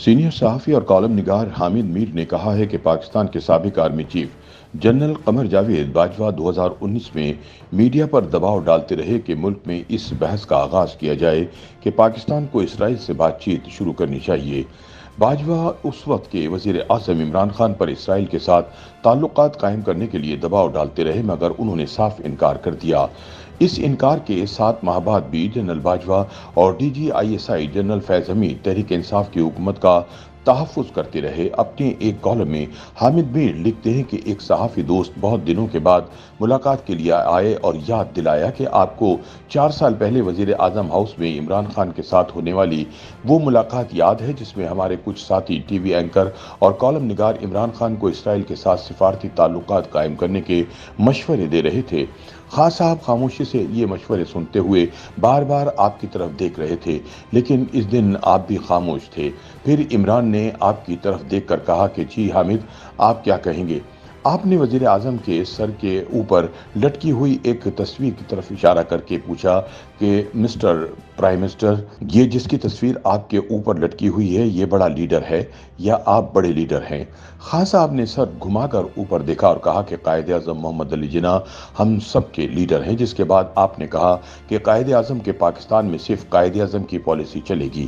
Senior صحافی اور column نگار حامد میر نے کہا ہے کہ پاکستان کے سابق army chief general Qamar Javed Bajwa 2019 میں میڈیا پر دباؤ ڈالتے رہے کہ ملک میں اس بحث کا آغاز کیا جائے کہ پاکستان کو اسرائیل سے بات چیت شروع کرنی چاہیے۔ باجوہ اس وقت کے وزیر اعظم عمران خان پر اسرائیل کے ساتھ تعلقات قائم کرنے کے لیے دباؤ ڈالتے رہے، مگر انہوں نے صاف انکار کر دیا۔ اس انکار کے 7 ماہ بعد بھی جنرل باجوہ اور D G I S I general Faiz Hamid Tehreek Insaf کی حکومت کا تحفظ کرتے رہے۔ اپنے ایک کالم میں حامد میر لکھتے ہیں کہ ایک صحافی دوست بہت دنوں کے بعد ملاقات کے لیے آئے اور یاد دلایا کہ آپ کو 4 سال پہلے وزیر اعظم ہاؤس میں عمران خان کے ساتھ ہونے والی وہ ملاقات یاد ہے جس میں ہمارے کچھ ساتھی ٹی وی اینکر اور کالم نگار عمران خان کو اسرائیل کے ساتھ سفارتی تعلقات قائم کرنے کے مشورے دے رہے تھے۔ خان صاحب خاموشی سے یہ مشورے سنتے ہوئے بار بار آپ کی طرف دیکھ رہے تھے، لیکن اس دن آپ بھی خاموش تھے۔ پھر عمران نے آپ کی طرف دیکھ کر کہا کہ جی حامد، آپ کیا کہیں گے؟ آپ نے وزیر اعظم کے سر کے اوپر لٹکی ہوئی ایک تصویر کی طرف اشارہ کر کے پوچھا کہ مسٹر پرائم منسٹر، یہ جس کی تصویر آپ کے اوپر لٹکی ہوئی ہے، یہ بڑا لیڈر ہے یا آپ بڑے لیڈر ہیں؟ خان صاحب نے سر گھما کر اوپر دیکھا اور کہا کہ قائد اعظم محمد علی جناح ہم سب کے لیڈر ہیں، جس کے بعد آپ نے کہا کہ قائد اعظم کے پاکستان میں صرف قائد اعظم کی پالیسی چلے گی،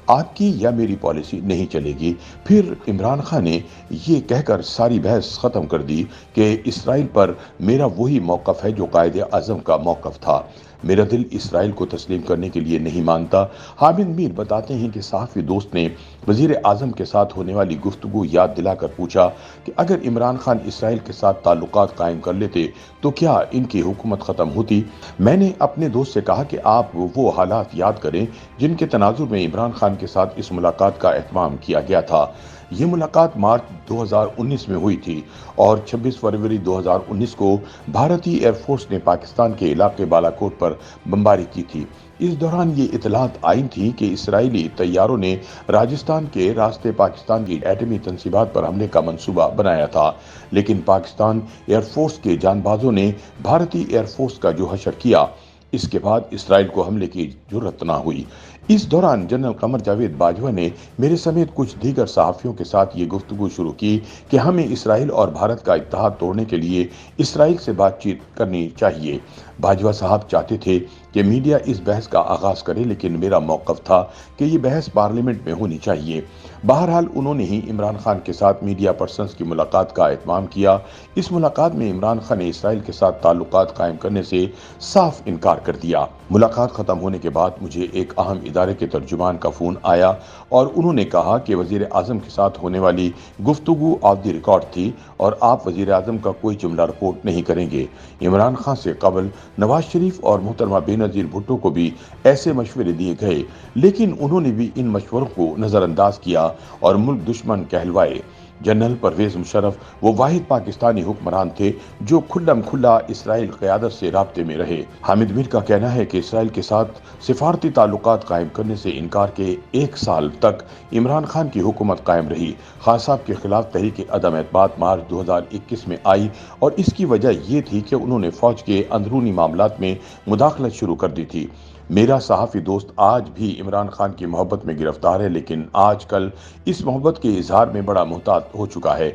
آپ کی یا میری پالیسی نہیں چلے گی۔ پھر عمران خان نے یہ کہہ کر ساری بحث ختم کر دی کہ اسرائیل پر میرا وہی موقف ہے جو قائد اعظم کا موقف تھا، میرا دل اسرائیل کو تسلیم کرنے کے لیے نہیں مانتا۔ حامد میر بتاتے ہیں کہ صحافی دوست نے وزیر اعظم کے ساتھ ہونے والی گفتگو یاد دلا کر پوچھا کہ اگر عمران خان اسرائیل کے ساتھ تعلقات قائم کر لیتے تو کیا ان کی حکومت ختم ہوتی؟ میں نے اپنے دوست سے کہا کہ آپ وہ حالات یاد کریں جن کے تناظر میں عمران خان کے ساتھ اس ملاقات کا اہتمام کیا گیا تھا۔ یہ ملاقات مارچ 2019 میں ہوئی تھی اور 26 فروری 2019 کو بھارتی ایئر فورس نے پاکستان کے علاقے بالاکوٹ پر بمباری کی تھی۔ اس دوران یہ اطلاعات آئی تھیں کہ اسرائیلی طیاروں نے راجستھان کے راستے پاکستان کی ایٹمی تنصیبات پر حملے کا منصوبہ بنایا تھا، لیکن پاکستان ایئر فورس کے جانبازوں نے بھارتی ایئر فورس کا جو حشر کیا، اس کے بعد اسرائیل کو حملے کی جرأت نہ ہوئی۔ اس دوران جنرل قمر جاوید باجوہ نے میرے سمیت کچھ دیگر صحافیوں کے ساتھ یہ گفتگو شروع کی کہ ہمیں اسرائیل اور بھارت کا اتحاد توڑنے کے لیے اسرائیل سے بات چیت کرنی چاہیے۔ باجوہ صاحب چاہتے تھے کہ میڈیا اس بحث کا آغاز کرے، لیکن میرا موقف تھا کہ یہ بحث پارلیمنٹ میں ہونی چاہیے۔ بہرحال انہوں نے ہی عمران خان کے ساتھ میڈیا پرسنز کی ملاقات کا اہتمام کیا۔ اس ملاقات میں عمران خان نے اسرائیل کے ساتھ تعلقات قائم کرنے سے صاف انکار کر دیا۔ ملاقات ختم ہونے کے بعد مجھے ایک اہم ادارے کے ترجمان کا فون آیا اور انہوں نے کہا کہ وزیر اعظم کے ساتھ ہونے والی گفتگو آف دی ریکارڈ تھی اور آپ وزیر اعظم کا کوئی جملہ رپورٹ نہیں کریں گے۔ عمران خان سے قبل نواز شریف اور محترمہ بینظیر بھٹو کو بھی ایسے مشورے دیے گئے، لیکن انہوں نے بھی ان مشوروں کو نظر انداز کیا اور ملک دشمن کہلوائے۔ جنرل پرویز مشرف وہ واحد پاکستانی حکمران تھے جو کھلم کھلا اسرائیل قیادت سے رابطے میں رہے۔ حامد میر کا کہنا ہے کہ اسرائیل کے ساتھ سفارتی تعلقات قائم کرنے سے انکار کے 1 سال تک عمران خان کی حکومت قائم رہی۔ خان صاحب کے خلاف تحریک عدم اعتماد مارچ 2021 میں آئی اور اس کی وجہ یہ تھی کہ انہوں نے فوج کے اندرونی معاملات میں مداخلت شروع کر دی تھی۔ میرا صحافی دوست آج بھی عمران خان کی محبت میں گرفتار ہے، لیکن آج کل اس محبت کے اظہار میں بڑا محتاط ہو چکا ہے۔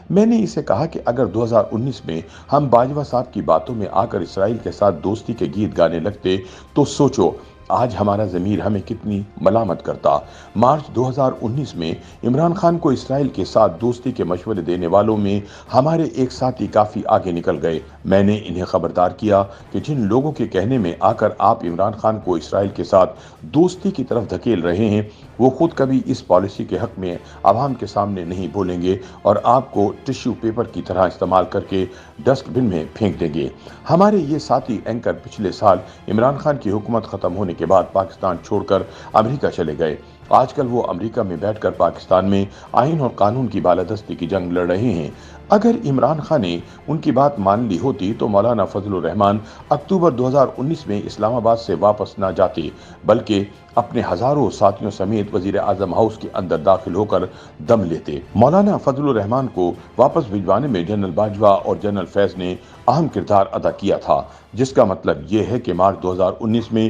میں نے اسے کہا کہ اگر 2019 میں ہم باجوہ صاحب کی باتوں میں آ کر اسرائیل کے ساتھ دوستی کے گیت گانے لگتے تو سوچو آج ہمارا ضمیر ہمیں کتنی ملامت کرتا۔ مارچ 2019 میں عمران خان کو اسرائیل کے ساتھ دوستی کے مشورے دینے والوں میں ہمارے ایک ساتھی کافی آگے نکل گئے۔ میں نے انہیں خبردار کیا کہ جن لوگوں کے کہنے میں آ کر آپ عمران خان کو اسرائیل کے ساتھ دوستی کی طرف دھکیل رہے ہیں، وہ خود کبھی اس پالیسی کے حق میں عوام کے سامنے نہیں بولیں گے اور آپ کو ٹشو پیپر کی طرح استعمال کر کے ڈسٹ بن میں پھینک دیں گے۔ ہمارے یہ ساتھی اینکر پچھلے سال عمران خان کی حکومت ختم ہونے کے بعد پاکستان چھوڑ کر امریکہ چلے گئے۔ آج کل وہ امریکہ میں بیٹھ کر پاکستان میں آئین اور قانون کی بالادستی کی جنگ لڑ رہے ہیں۔ اگر عمران خان نے ان کی بات مان لی ہوتی تو مولانا فضل الرحمان اکتوبر 2019 میں اسلام آباد سے واپس نہ جاتے، بلکہ اپنے ہزاروں ساتھیوں سمیت وزیر اعظم ہاؤس کے اندر داخل ہو کر دم لیتے۔ مولانا فضل الرحمان کو واپس بھجوانے میں جنرل باجوہ اور جنرل فیض نے اہم کردار ادا کیا تھا، جس کا مطلب یہ ہے کہ مارچ 2019 میں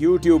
YouTube